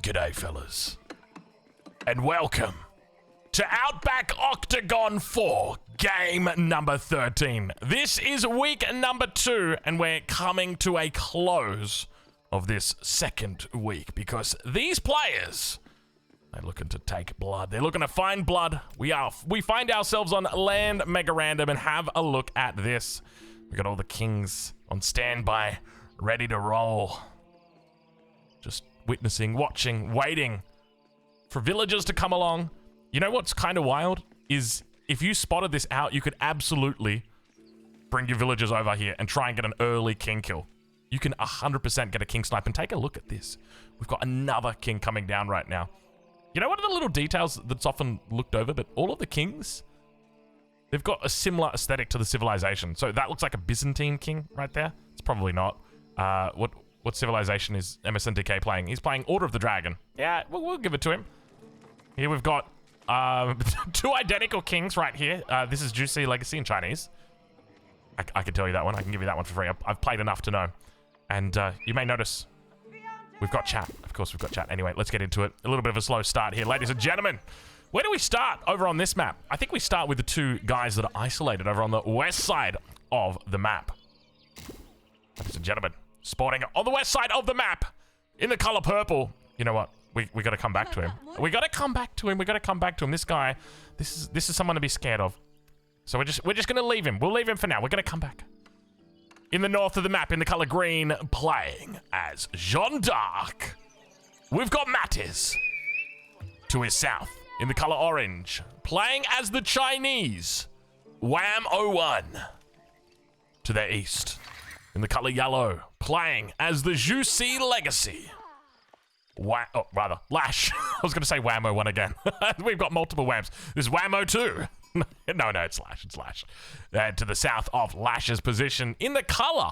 G'day, fellas. And welcome to Outback Octagon 4, game number 13. This is week number 2, and we're coming to a close of this second week because these players, they're looking to take blood. They're looking to find blood. We find ourselves on land mega random and have a look at this. We got all the kings on standby, ready to roll. Just witnessing, watching, waiting for villagers to come along. You know what's kind of wild is if you spotted this out, you could absolutely bring your villagers over here and try and get an early king kill. You can 100% get a king snipe, and take a look at this. We've got another king coming down right now. You know, one of the little details that's often looked over, but all of the kings, they've got a similar aesthetic to the civilization. So that looks like a Byzantine king right there. It's probably not. What civilization is MSNDK playing? He's playing Order of the Dragon. Yeah, we'll give it to him. Here we've got two identical kings right here. This is Juicy Legacy in Chinese. I can tell you that one. I can give you that one for free. I've played enough to know. And you may notice we've got chat. Of course, we've got chat. Anyway, let's get into it. A little bit of a slow start here, ladies and gentlemen. Where do we start over on this map? I think we start with the two guys that are isolated over on the west side of the map. Ladies and gentlemen, spawning on the west side of the map in the color purple. You know what? We got to come back to him. We got to come back to him. We got to come back to him. This guy, this is someone to be scared of. So we're just gonna leave him. We'll leave him for now. We're gonna come back. In the north of the map, in the color green, playing as Jeanne d'Arc, we've got Mattis. To his south, in the color orange, playing as the Chinese, Wham01. To their east, in the color yellow, playing as the Juicy Legacy. Lash. I was going to say Wham01 again. We've got multiple Whams. This is Wham02. No, it's Lash. It's Lash. To the south of Lash's position, in the color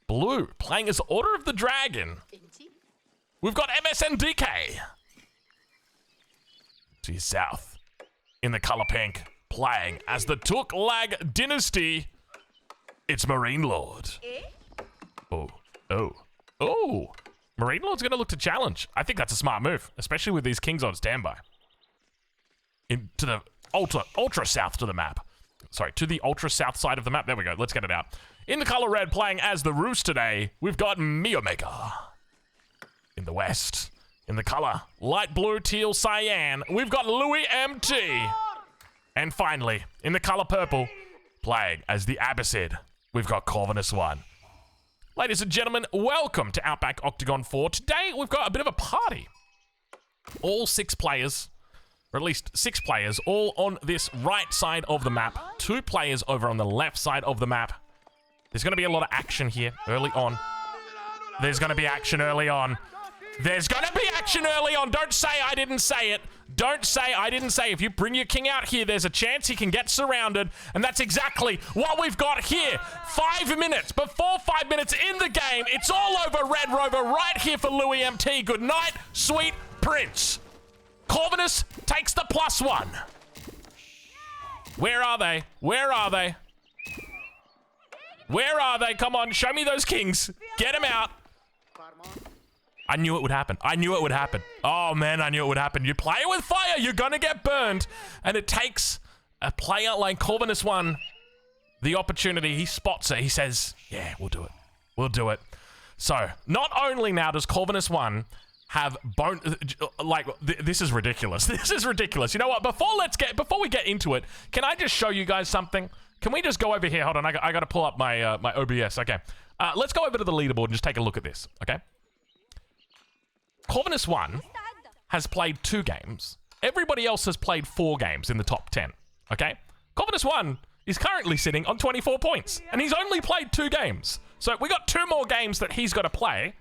blue, playing as Order of the Dragon, we've got MSNDK. To his south, in the color pink, playing as the Tughlag Dynasty, it's Marine Lord. Oh. Marine Lord's going to look to challenge. I think that's a smart move, especially with these kings on standby. To the ultra south to the map. Sorry, to the ultra south side of the map. There we go. Let's get it out. In the color red, playing as the Roos today, we've got Miomega. In the west, in the color light blue, teal, cyan, we've got Louis MT. And finally, in the color purple, playing as the Abbasid, we've got Corvinus 1. Ladies and gentlemen, welcome to Outback Octagon 4. Today, we've got a bit of a party. All 6 players, or at least 6 players, all on this right side of the map. 2 players over on the left side of the map. There's going to be a lot of action here early on. There's going to be action early on. There's going to be action early on. Don't say I didn't say it. Don't say I didn't say. If you bring your king out here, there's a chance he can get surrounded. And that's exactly what we've got here. 5 minutes. Before 5 minutes in the game, it's all over Red Rover right here for Louis MT. Good night, sweet prince. Corvinus takes the +1. Where are they? Where are they? Where are they? Come on, show me those kings. Get them out. I knew it would happen. I knew it would happen. Oh man, I knew it would happen. You play with fire, you're gonna get burned. And it takes a player like Corvinus 1 the opportunity. He spots it. He says, yeah, we'll do it. We'll do it. So, not only now does Corvinus 1 have this is ridiculous. This is ridiculous. You know what? Before we get into it, can I just show you guys something? Can we just go over here? Hold on, I gotta pull up my my OBS. Okay. Let's go over to the leaderboard and just take a look at this, okay? Corvinus 1 has played 2 games. Everybody else has played 4 games in the top 10, okay? Corvinus 1 is currently sitting on 24 points, and he's only played 2 games. So we got 2 more games that he's got to play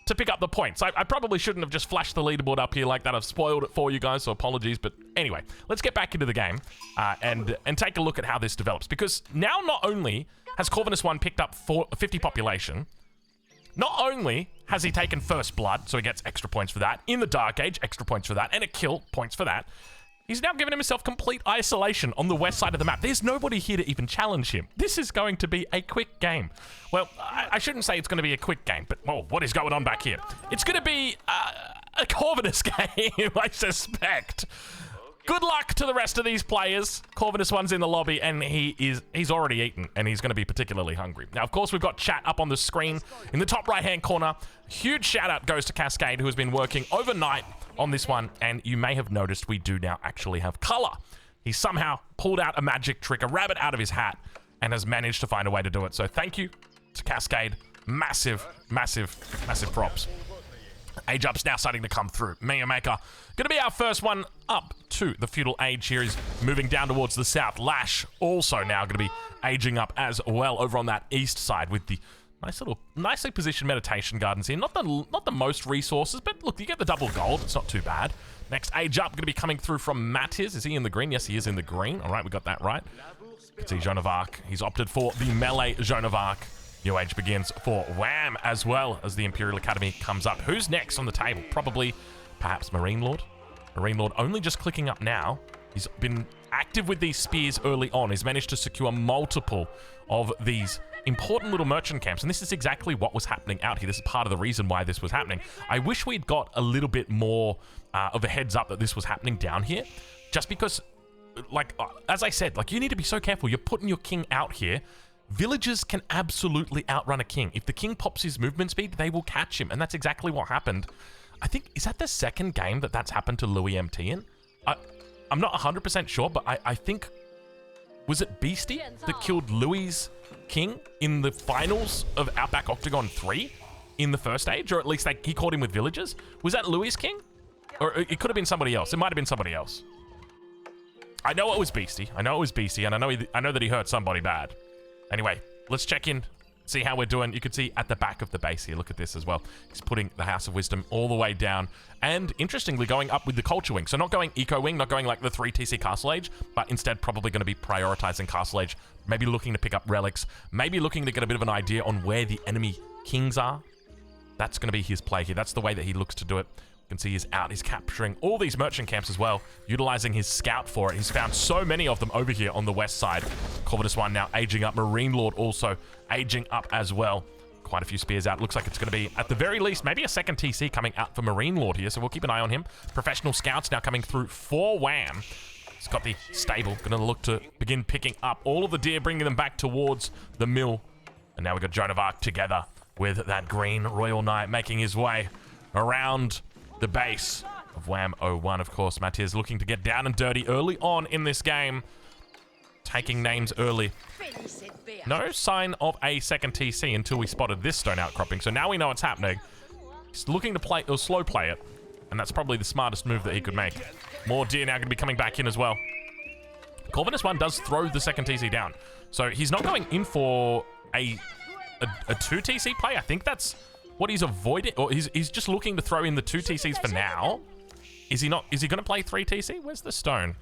to pick up the points. I probably shouldn't have just flashed the leaderboard up here like that. I've spoiled it for you guys, so apologies. But anyway, let's get back into the game and take a look at how this develops. Because now not only has Corvinus 1 picked up 50 population, not only has he taken first blood, so he gets extra points for that, in the Dark Age, extra points for that, and a kill, points for that, he's now given himself complete isolation on the west side of the map. There's nobody here to even challenge him. This is going to be a quick game. Well, I shouldn't say it's going to be a quick game, but, whoa, what is going on back here? It's going to be a Corvinus game, I suspect. Good luck to the rest of these players. Corvinus one's in the lobby, and he's already eaten, and he's going to be particularly hungry. Now, of course, we've got chat up on the screen in the top right-hand corner. Huge shout-out goes to Cascade, who has been working overnight on this one, and you may have noticed we do now actually have color. He somehow pulled out a magic trick, a rabbit out of his hat, and has managed to find a way to do it. So thank you to Cascade. Massive, massive, massive props. Age up's now starting to come through. Mia Maker going to be our first one up to the feudal age here. He's moving down towards the south. Lash also now going to be aging up as well over on that east side with the nice little, nicely positioned meditation gardens here. Not the most resources, but look, you get the double gold. It's not too bad. Next age up going to be coming through from Mattiz. Is he in the green? Yes, he is in the green. All right, we got that right. You can see Joan of Arc. He's opted for the melee Joan of Arc. New age begins for Wham as well as the Imperial Academy comes up. Who's next on the table? Probably, perhaps Marine Lord. Marine Lord only just clicking up now. He's been active with these spears early on. He's managed to secure multiple of these important little merchant camps, and this is exactly what was happening out here. This is part of the reason why this was happening. I wish we'd got a little bit more of a heads up that this was happening down here, just because, like, as I said, like, you need to be so careful. You're putting your king out here. Villagers can absolutely outrun a king. If the king pops his movement speed, they will catch him, and that's exactly what happened. I think, is that the second game that that's happened to Louis MT in? I'm not 100% sure, but I think, was it Beastie that killed Louis' king in the finals of Outback Octagon 3 in the first stage? Or at least he caught him with villagers? Was that Louis' king? Or it could have been somebody else. It might have been somebody else. I know it was Beastie. I know it was Beastie, and I know that he hurt somebody bad. Anyway, let's check in, see how we're doing. You can see at the back of the base here, look at this as well. He's putting the House of Wisdom all the way down. And interestingly, going up with the Culture Wing. So not going Eco Wing, not going like the 3 TC Castle Age, but instead probably going to be prioritizing Castle Age. Maybe looking to pick up relics. Maybe looking to get a bit of an idea on where the enemy kings are. That's going to be his play here. That's the way that he looks to do it. You can see he's out. He's capturing all these merchant camps as well, utilizing his scout for it. He's found so many of them over here on the west side. Corvinus one now aging up. Marine Lord also aging up as well. Quite a few spears out. Looks like it's going to be, at the very least, maybe a second TC coming out for Marine Lord here, so we'll keep an eye on him. Professional scouts now coming through for Wham. He's got the stable. Going to look to begin picking up all of the deer, bringing them back towards the mill. And now we've got Joan of Arc together with that green Royal Knight making his way around the base of Wham 01. Of course, Mattiz looking to get down and dirty early on in this game. Taking names early. No sign of a second TC until we spotted this stone outcropping. So now we know what's happening. He's looking to play or slow play it. And that's probably the smartest move that he could make. More deer now going to be coming back in as well. Corvinus one does throw the second TC down. So he's not going in for a 2 TC play. I think that's what he's avoiding, or he's just looking to throw in the 2 TCs for now. Is he not? Is he going to play 3 TC? Where's the stone?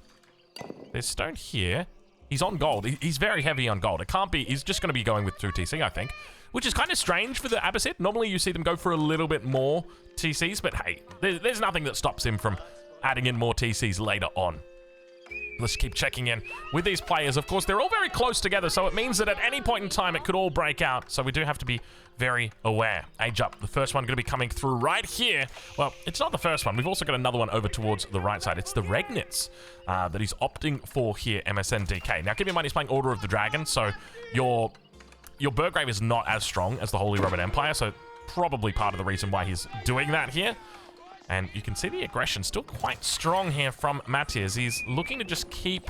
There's stone here. He's on gold. He's very heavy on gold. It can't be. He's just going to be going with 2 TC, I think, which is kind of strange for the Abbasid. Normally, you see them go for a little bit more TCs, but hey, there's nothing that stops him from adding in more TCs later on. Let's keep checking in with these players. Of course, they're all very close together, so it means that at any point in time, it could all break out. So we do have to be very aware. Age up. The first one going to be coming through right here. Well, it's not the first one. We've also got another one over towards the right side. It's the Regnitz that he's opting for here, MSNDK. Now, keep in mind, he's playing Order of the Dragon, so your Burgrave is not as strong as the Holy Roman Empire, so probably part of the reason why he's doing that here. And you can see the aggression still quite strong here from Mattiz. He's looking to just keep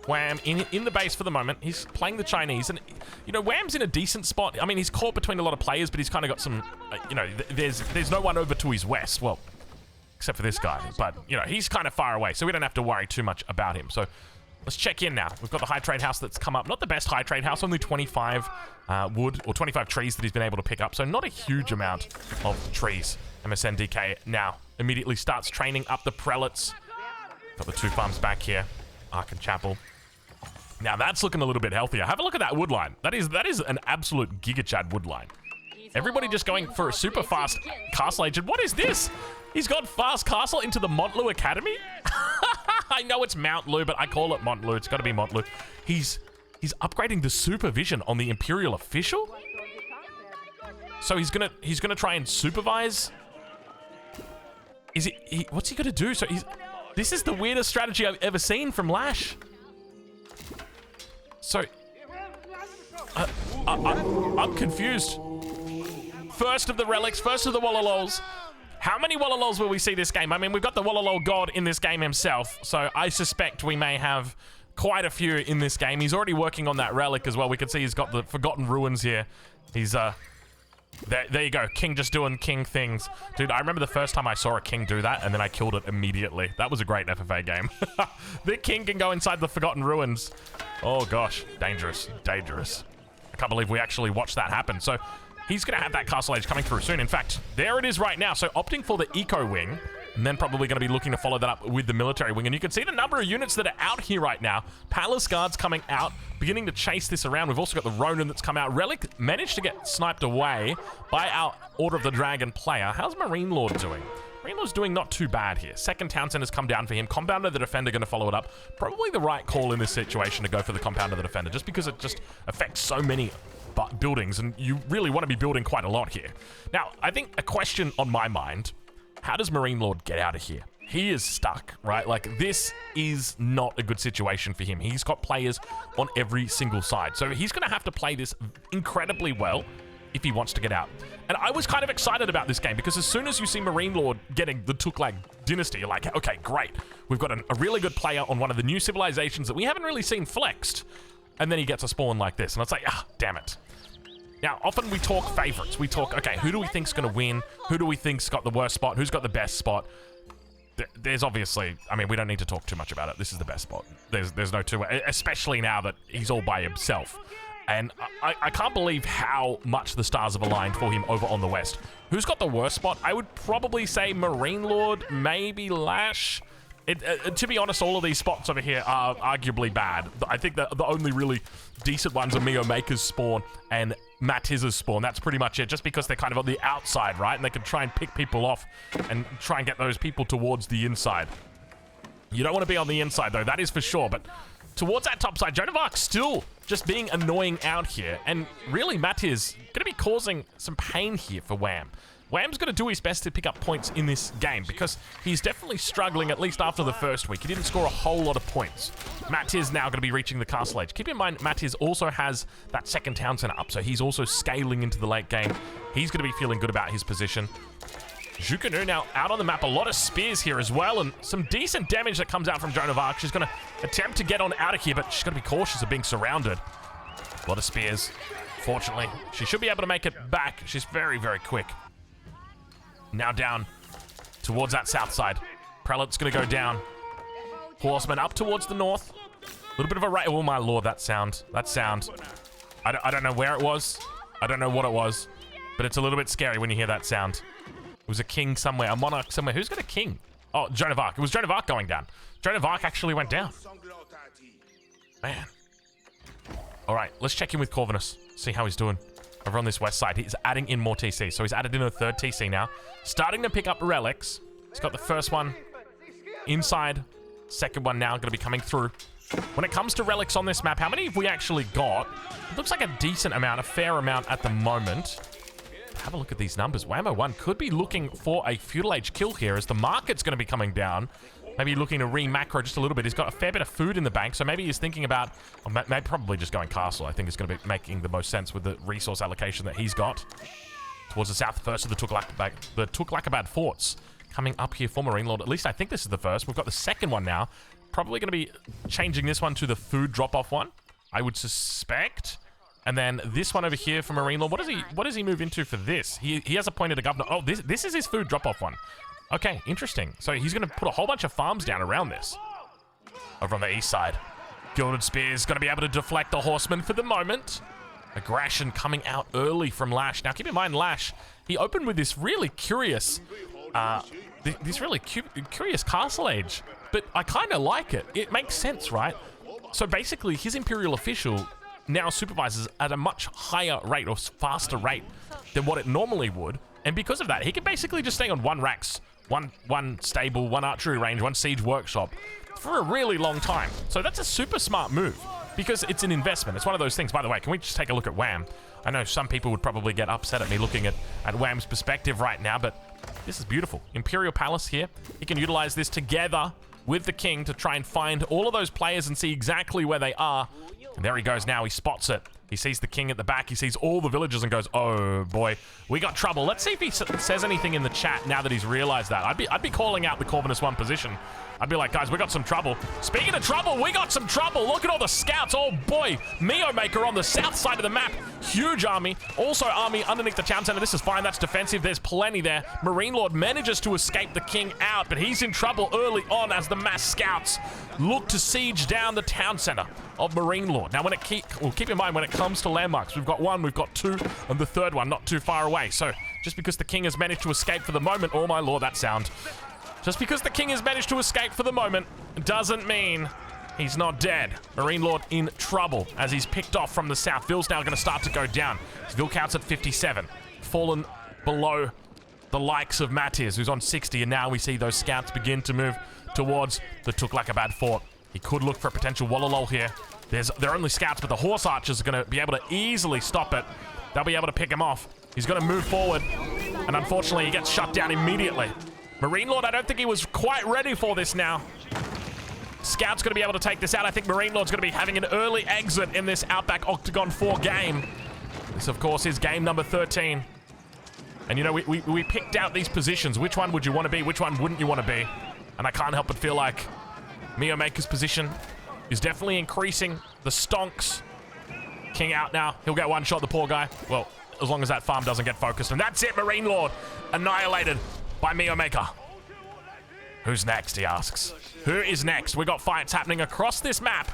Wham in the base for the moment. He's playing the Chinese, and you know, Wham's in a decent spot. I mean, he's caught between a lot of players, but he's kind of got some, you know, there's no one over to his west. Well, except for this guy, but you know, he's kind of far away, so we don't have to worry too much about him. So let's check in now. We've got the high trade house that's come up. Not the best high trade house, only 25 wood or 25 trees that he's been able to pick up. So not a huge amount of trees. MSNDK now immediately starts training up the prelates. Got the 2 farms back here, Ark and Chapel. Now that's looking a little bit healthier. Have a look at that wood line. That is an absolute gigachad wood line. Everybody just going for a super fast castle agent. What is this? He's got fast castle into the Montlu Academy? I know it's Mount Lu, but I call it Montlu. It's got to be Montlu. He's upgrading the supervision on the Imperial official? So he's gonna try and supervise what's he gonna do? So this is the weirdest strategy I've ever seen from Lash. So, I'm confused. First of the relics, first of the Wallalols. How many Wallalols will we see this game? I mean, we've got the Wallalol God in this game himself, so I suspect we may have quite a few in this game. He's already working on that relic as well. We can see he's got the Forgotten Ruins here. He's, there you go. King just doing king things. Dude, I remember the first time I saw a king do that, and then I killed it immediately. That was a great FFA game. The king can go inside the Forgotten Ruins. Oh, gosh. Dangerous. Dangerous. I can't believe we actually watched that happen. So, he's going to have that Castle Age coming through soon. In fact, there it is right now. So, opting for the Eco Wing, and then probably going to be looking to follow that up with the Military Wing. And you can see the number of units that are out here right now. Palace Guards coming out, beginning to chase this around. We've also got the Ronin that's come out. Relic managed to get sniped away by our Order of the Dragon player. How's Marine Lord doing? Marine Lord's doing not too bad here. Second Town Center's come down for him. Compounder the Defender going to follow it up. Probably the right call in this situation to go for the Compounder the Defender, just because it just affects so many buildings, and you really want to be building quite a lot here. Now, I think a question on my mind, how does Marine Lord get out of here? He is stuck, right? Like, this is not a good situation for him. He's got players on every single side. So he's going to have to play this incredibly well if he wants to get out. And I was kind of excited about this game because as soon as you see Marine Lord getting the Tughlag Dynasty, you're like, okay, great. We've got a really good player on one of the new civilizations that we haven't really seen flexed. And then he gets a spawn like this. And it's like, damn it. Now, often we talk favorites. We talk, okay, who do we think's going to win? Who do we think's got the worst spot? Who's got the best spot? There's obviously, I mean, we don't need to talk too much about it. This is the best spot. There's no two way, especially now that he's all by himself. And I can't believe how much the stars have aligned for him over on the west. Who's got the worst spot? I would probably say Marine Lord, maybe Lash. To be honest, all of these spots over here are arguably bad. I think the only really decent ones are Mio Maker's spawn and Matiz's spawn. That's pretty much it, just because they're kind of on the outside, right? And they can try and pick people off and try and get those people towards the inside. You don't want to be on the inside, though, that is for sure. But towards that top side, Joan of Arc still just being annoying out here. And really, Matiz going to be causing some pain here for Wham. Wham's going to do his best to pick up points in this game because he's definitely struggling, at least after the first week. He didn't score a whole lot of points. Matiz now going to be reaching the Castle Age. Keep in mind, Matiz also has that second town center up, so he's also scaling into the late game. He's going to be feeling good about his position. Zhukanu now out on the map. A lot of spears here as well, and some decent damage that comes out from Joan of Arc. She's going to attempt to get on out of here, but she's got to be cautious of being surrounded. A lot of spears. Fortunately, she should be able to make it back. She's very, very quick. Now down towards that south side. Prelate's going to go down. Horsemen up towards the north. A little bit of a right. Oh, my lord, that sound. That sound. I don't know where it was. I don't know what it was. But it's a little bit scary when you hear that sound. It was a king somewhere, a monarch somewhere. Who's got a king? Oh, Joan of Arc. It was Joan of Arc going down. Joan of Arc actually went down. Man. All right, let's check in with Corvinus. See how he's doing. Over on this west side, he's adding in more TC. So he's added in a third TC now. Starting to pick up relics. He's got the first one inside. Second one now going to be coming through. When it comes to relics on this map, how many have we actually got? It looks like a decent amount, a fair amount at the moment. Have a look at these numbers. Whammo 1 could be looking for a feudal age kill here as the market's going to be coming down. Maybe looking to re-macro just a little bit. He's got a fair bit of food in the bank, so maybe he's thinking about, or maybe probably just going castle. I think it's going to be making the most sense with the resource allocation that he's got. Towards the south, first of the Tughlakabad forts coming up here for Marine Lord. At least I think this is the first. We've got the second one now. Probably going to be changing this one to the food drop-off one, I would suspect. And then this one over here for Marine Lord. What does he move into for this? He has appointed a governor. Oh, this is his food drop-off one. Okay, interesting. So he's going to put a whole bunch of farms down around this. Over on the east side. Gilded Spear's going to be able to deflect the horsemen for the moment. Aggression coming out early from Lash. Now, keep in mind, Lash, he opened with this really curious, curious castle age. But I kind of like it. It makes sense, right? So basically, his Imperial official now supervises at a much higher rate or faster rate than what it normally would. And because of that, he can basically just stay on one racks, one stable, one archery range, one siege workshop for a really long time. So that's a super smart move because it's an investment. It's one of those things. By the way, can we just take a look at Wham? I know some people would probably get upset at me looking at Wham's perspective right now, but this is beautiful. Imperial Palace here. He can utilize this together with the king to try and find all of those players and see exactly where they are. And there he goes now. He spots it. He sees the king at the back. He sees all the villagers and goes, oh boy, we got trouble. Let's see if he says anything in the chat now that he's realized that. I'd be calling out the Corvinus 1 position. I'd be like, guys, we got some trouble. Speaking of trouble, we got some trouble. Look at all the scouts. Oh boy, Mio Maker on the south side of the map. Huge army. Also army underneath the town center. This is fine. That's defensive. There's plenty there. Marine Lord manages to escape the king out, but he's in trouble early on as the mass scouts look to siege down the town center of Marine Lord. Now, keep in mind, when it comes to landmarks, we've got one, we've got two, and the third one not too far away. So just because the king has managed to escape for the moment, oh my lord, that sound. Just because the king has managed to escape for the moment doesn't mean he's not dead. Marine Lord in trouble as he's picked off from the south. Ville's now going to start to go down. Ville counts at 57. Fallen below the likes of Matiz, who's on 60, and now we see those scouts begin to move towards the Tughlag fort. He could look for a potential Wallalol here. They're only scouts, but the horse archers are going to be able to easily stop it. They'll be able to pick him off. He's going to move forward, and unfortunately, he gets shut down immediately. Marine Lord, I don't think he was quite ready for this now. Scout's going to be able to take this out. I think Marine Lord's going to be having an early exit in this Outback Octagon 4 game. This, of course, is game number 13. And, you know, we picked out these positions. Which one would you want to be? Which one wouldn't you want to be? And I can't help but feel like Mio Maker's position is definitely increasing. The stonks. King out now. He'll get one shot, the poor guy. Well, as long as that farm doesn't get focused. And that's it, Marine Lord. Annihilated by Mio Maker. Who's next, he asks. Who is next? We got fights happening across this map.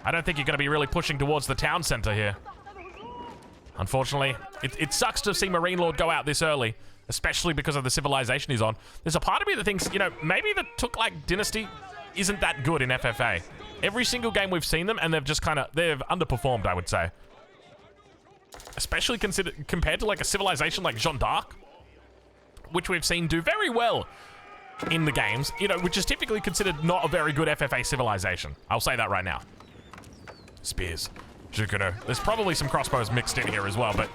I don't think you're going to be really pushing towards the town center here. Unfortunately, it sucks to see Marine Lord go out this early, especially because of the civilization he's on. There's a part of me that thinks, you know, maybe the Tughlag dynasty isn't that good in FFA. Every single game we've seen them, and they've underperformed, I would say. Especially compared to like a civilization like Jeanne d'Arc, which we've seen do very well in the games, you know, which is typically considered not a very good FFA civilization. I'll say that right now. Spears. Jukunu. There's probably some crossbows mixed in here as well, but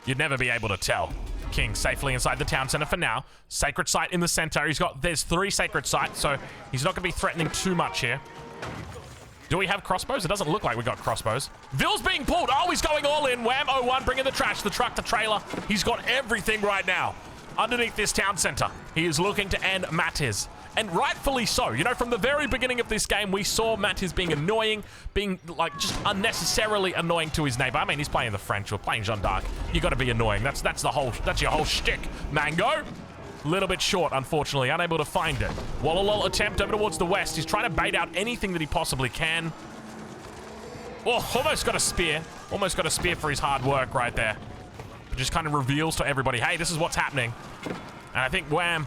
you'd never be able to tell. King safely inside the town center for now. Sacred site in the center. There's 3 sacred sites, so he's not going to be threatening too much here. Do we have crossbows? It doesn't look like we got crossbows. Ville's being pulled. Oh, he's going all in. Wham, 01, bringing the trash, the truck, the trailer. He's got everything right now. Underneath this town center, he is looking to end Matiz. And rightfully so. You know, from the very beginning of this game, we saw Matiz being annoying, being, like, just unnecessarily annoying to his neighbor. I mean, he's playing the French or playing Jeanne d'Arc. You gotta be annoying. That's your whole shtick. Mango? Little bit short, unfortunately. Unable to find it. Wallalol attempt over towards the west. He's trying to bait out anything that he possibly can. Oh, almost got a spear. Almost got a spear for his hard work right there. It just kind of reveals to everybody, hey, this is what's happening. And I think Wham,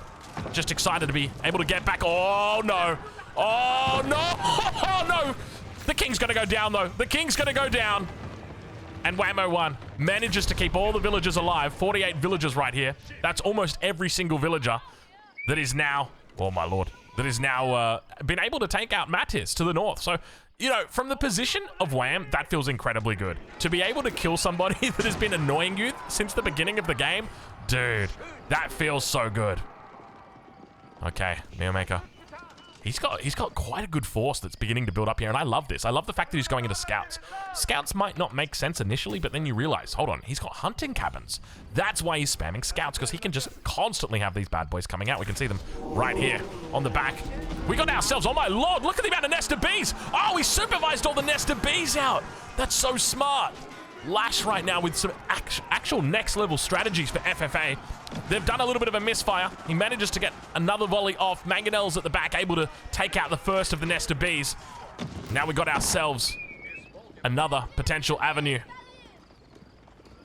just excited to be able to get back. Oh, no. Oh, no. Oh, no. The king's going to go down, though. The king's going to go down. And Wham-O-1 manages to keep all the villagers alive. 48 villagers right here. That's almost every single villager that is now, oh, my lord, that is now been able to take out Matiz to the north. So, you know, from the position of Wham, that feels incredibly good. To be able to kill somebody that has been annoying you since the beginning of the game, dude, that feels so good. Okay, Mio Maker. He's got quite a good force that's beginning to build up here, and I love this. I love the fact that he's going into scouts. Scouts might not make sense initially, but then you realize, hold on, he's got hunting cabins. That's why he's spamming scouts, because he can just constantly have these bad boys coming out. We can see them right here on the back. We got ourselves, oh my lord, look at the amount of nest of bees. Oh, he supervised all the nest of bees out. That's so smart. Lash right now with some actual next level strategies for FFA. They've done a little bit of a misfire. He manages to get another volley off. Mangonel's at the back, able to take out the first of the nest of bees. Now we got ourselves another potential avenue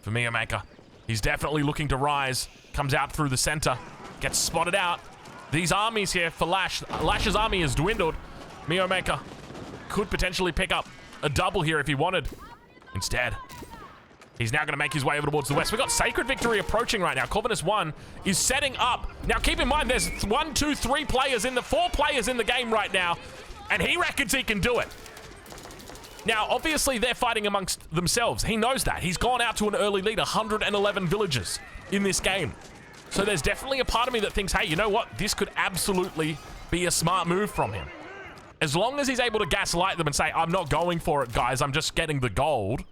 for Mio Maker. He's definitely looking to rise. Comes out through the center. Gets spotted out. These armies here for Lash. Lash's army has dwindled. Mio Maker could potentially pick up a double here if he wanted. Instead, he's now going to make his way over towards the west. We've got Sacred Victory approaching right now. Corvinus 1 is setting up. Now, keep in mind, there's 1, 2, 3 players in the 4 players in the game right now, and he reckons he can do it. Now, obviously, they're fighting amongst themselves. He knows that. He's gone out to an early lead, 111 villages in this game. So there's definitely a part of me that thinks, hey, you know what? This could absolutely be a smart move from him. As long as he's able to gaslight them and say, I'm not going for it, guys, I'm just getting the gold,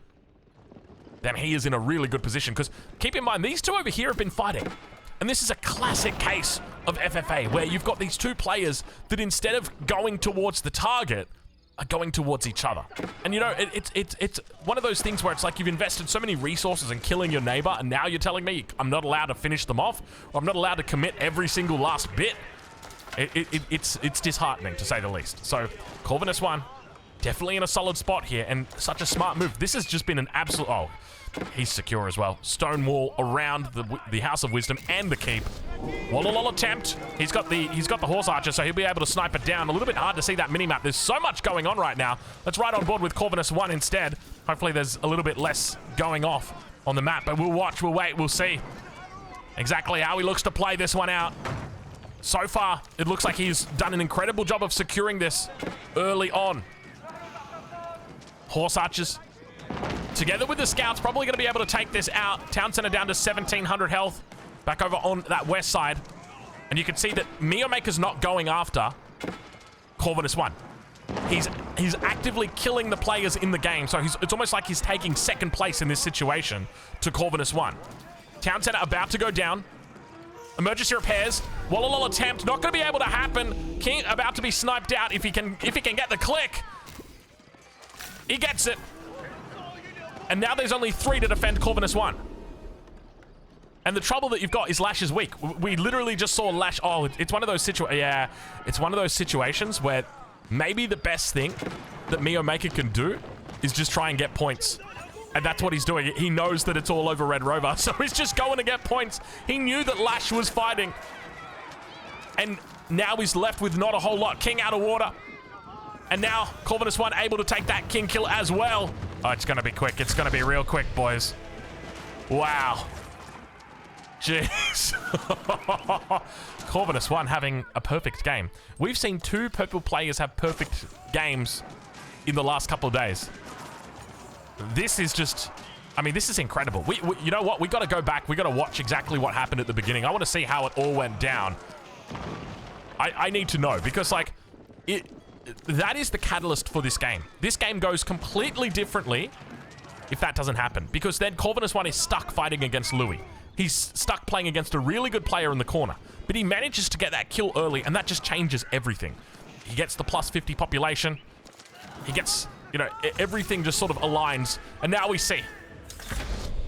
then he is in a really good position. Because keep in mind, these two over here have been fighting. And this is a classic case of FFA, where you've got these two players that instead of going towards the target, are going towards each other. And you know, it's one of those things where it's like you've invested so many resources in killing your neighbor, and now you're telling me I'm not allowed to finish them off, or I'm not allowed to commit every single last bit. It's disheartening, to say the least. So, Corvinus 1, definitely in a solid spot here, and such a smart move. This has just been an absolute... Oh, he's secure as well. Stone wall around the House of Wisdom and the keep. Wall attempt. He's got the horse archer, so he'll be able to snipe it down. A little bit hard to see that mini-map. There's so much going on right now. Let's ride on board with Corvinus 1 instead. Hopefully there's a little bit less going off on the map, but we'll watch, we'll wait, we'll see exactly how he looks to play this one out. So far, it looks like he's done an incredible job of securing this early on. Horse archers, together with the scouts, probably going to be able to take this out. Town center down to 1,700 health. Back over on that west side. And you can see that Mio Maker's not going after Corvinus 1. He's actively killing the players in the game, so it's almost like he's taking second place in this situation to Corvinus 1. Town center about to go down. Emergency repairs. Wall attempt, not going to be able to happen. King about to be sniped out if he can get the click. He gets it. And now there's only 3 to defend Corvinus 1. And the trouble that you've got is Lash is weak. We literally just saw Lash. Oh, it's one of those it's one of those situations where maybe the best thing that Mio Maker can do is just try and get points. And that's what he's doing. He knows that it's all over Red Rover, so he's just going to get points. He knew that Lash was fighting. And now he's left with not a whole lot. King out of water. And now Corvinus 1 able to take that king kill as well. Oh, it's going to be quick. It's going to be real quick, boys. Wow. Jeez. Corvinus 1 having a perfect game. We've seen 2 purple players have perfect games in the last couple of days. This is just... I mean, this is incredible. You know what? We got to go back. We got to watch exactly what happened at the beginning. I want to see how it all went down. I need to know, because, like, that is the catalyst for this game. This game goes completely differently if that doesn't happen, because then Corvinus 1 is stuck fighting against Louis. He's stuck playing against a really good player in the corner, but he manages to get that kill early, and that just changes everything. He gets the plus 50 population. He gets, you know, everything just sort of aligns, and now we see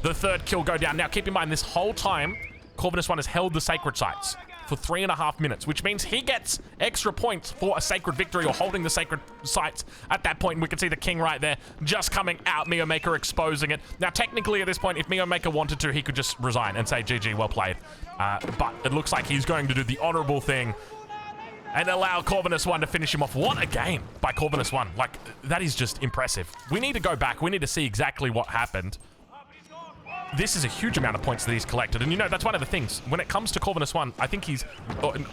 the 3rd kill go down. Now, keep in mind, this whole time, Corvinus 1 has held the sacred sites for 3.5 minutes, which means he gets extra points for a sacred victory or holding the sacred sites at that point. And we can see the king right there just coming out, Mio Maker exposing it. Now, technically at this point, if Mio Maker wanted to, he could just resign and say, GG, well played. But it looks like he's going to do the honorable thing and allow Corvinus 1 to finish him off. What a game by Corvinus 1. Like, that is just impressive. We need to go back. We need to see exactly what happened. This is a huge amount of points that he's collected. And you know, that's one of the things. When it comes to Corvinus 1, I think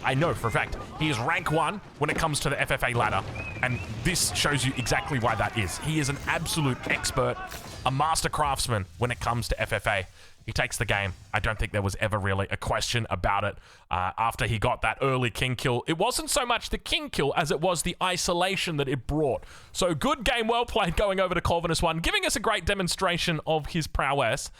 I know for a fact, he is rank 1 when it comes to the FFA ladder. And this shows you exactly why that is. He is an absolute expert, a master craftsman when it comes to FFA. He takes the game. I don't think there was ever really a question about it after he got that early king kill. It wasn't so much the king kill as it was the isolation that it brought. So good game, well played going over to Corvinus 1, giving us a great demonstration of his prowess.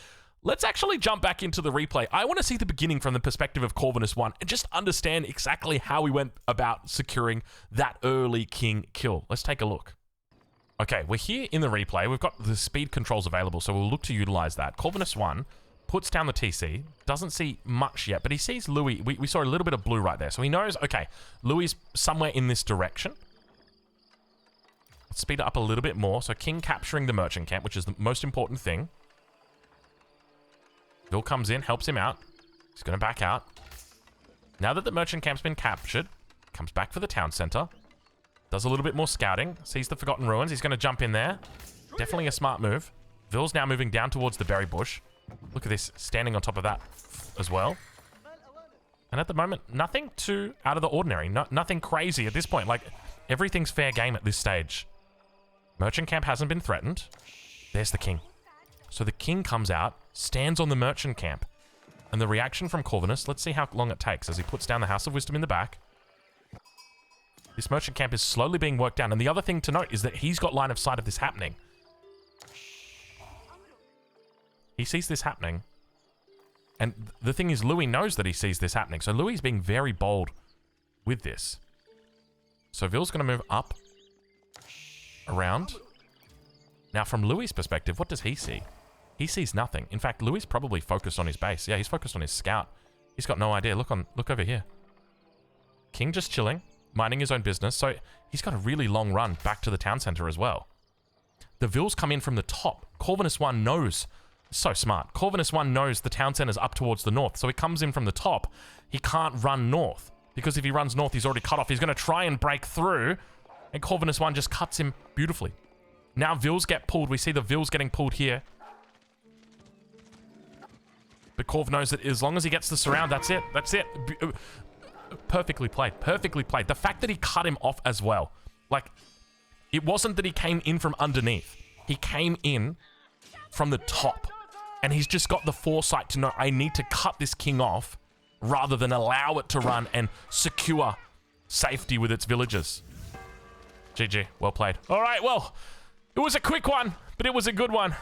Let's actually jump back into the replay. I want to see the beginning from the perspective of Corvinus 1 and just understand exactly how he went about securing that early king kill. Let's take a look. Okay, we're here in the replay. We've got the speed controls available, so we'll look to utilize that. Corvinus 1 puts down the TC, doesn't see much yet, but he sees Louis. We saw a little bit of blue right there, so he knows, okay, Louis is somewhere in this direction. Let's speed it up a little bit more. So king capturing the merchant camp, which is the most important thing. Bill comes in, helps him out. He's going to back out. Now that the merchant camp's been captured, comes back for the town center. Does a little bit more scouting. Sees the Forgotten Ruins. He's going to jump in there. Definitely a smart move. Ville's now moving down towards the berry bush. Look at this, standing on top of that as well. And at the moment, nothing too out of the ordinary. Nothing crazy at this point. Like, everything's fair game at this stage. Merchant camp hasn't been threatened. There's the king. So the king comes out, stands on the merchant camp. And the reaction from Corvinus, let's see how long it takes as he puts down the House of Wisdom in the back. This merchant camp is slowly being worked down. And the other thing to note is that he's got line of sight of this happening. He sees this happening. And the thing is, Louis knows that he sees this happening. So Louis is being very bold with this. So Ville's going to move up, around. Now, from Louis' perspective, what does he see? He sees nothing. In fact, Louis probably focused on his base. Yeah, he's focused on his scout. He's got no idea. Look over here. King just chilling, minding his own business. So he's got a really long run back to the town center as well. The Villes come in from the top. Corvinus 1 knows. So smart. Corvinus 1 knows the town center's up towards the north. So he comes in from the top. He can't run north. Because if he runs north, he's already cut off. He's going to try and break through. And Corvinus 1 just cuts him beautifully. Now Villes get pulled. We see the Villes getting pulled here. But Corv knows that as long as he gets the surround, that's it. That's it. Perfectly played. Perfectly played. The fact that he cut him off as well. Like, it wasn't that he came in from underneath. He came in from the top. And he's just got the foresight to know, I need to cut this king off rather than allow it to run and secure safety with its villagers. GG. Well played. All right, well, it was a quick one, but it was a good one.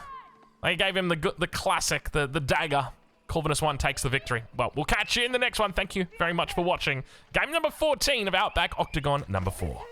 I gave him the classic, the dagger. Corvinus 1 takes the victory. Well, we'll catch you in the next one. Thank you very much for watching. Game number 14 of Outback Octagon number 4.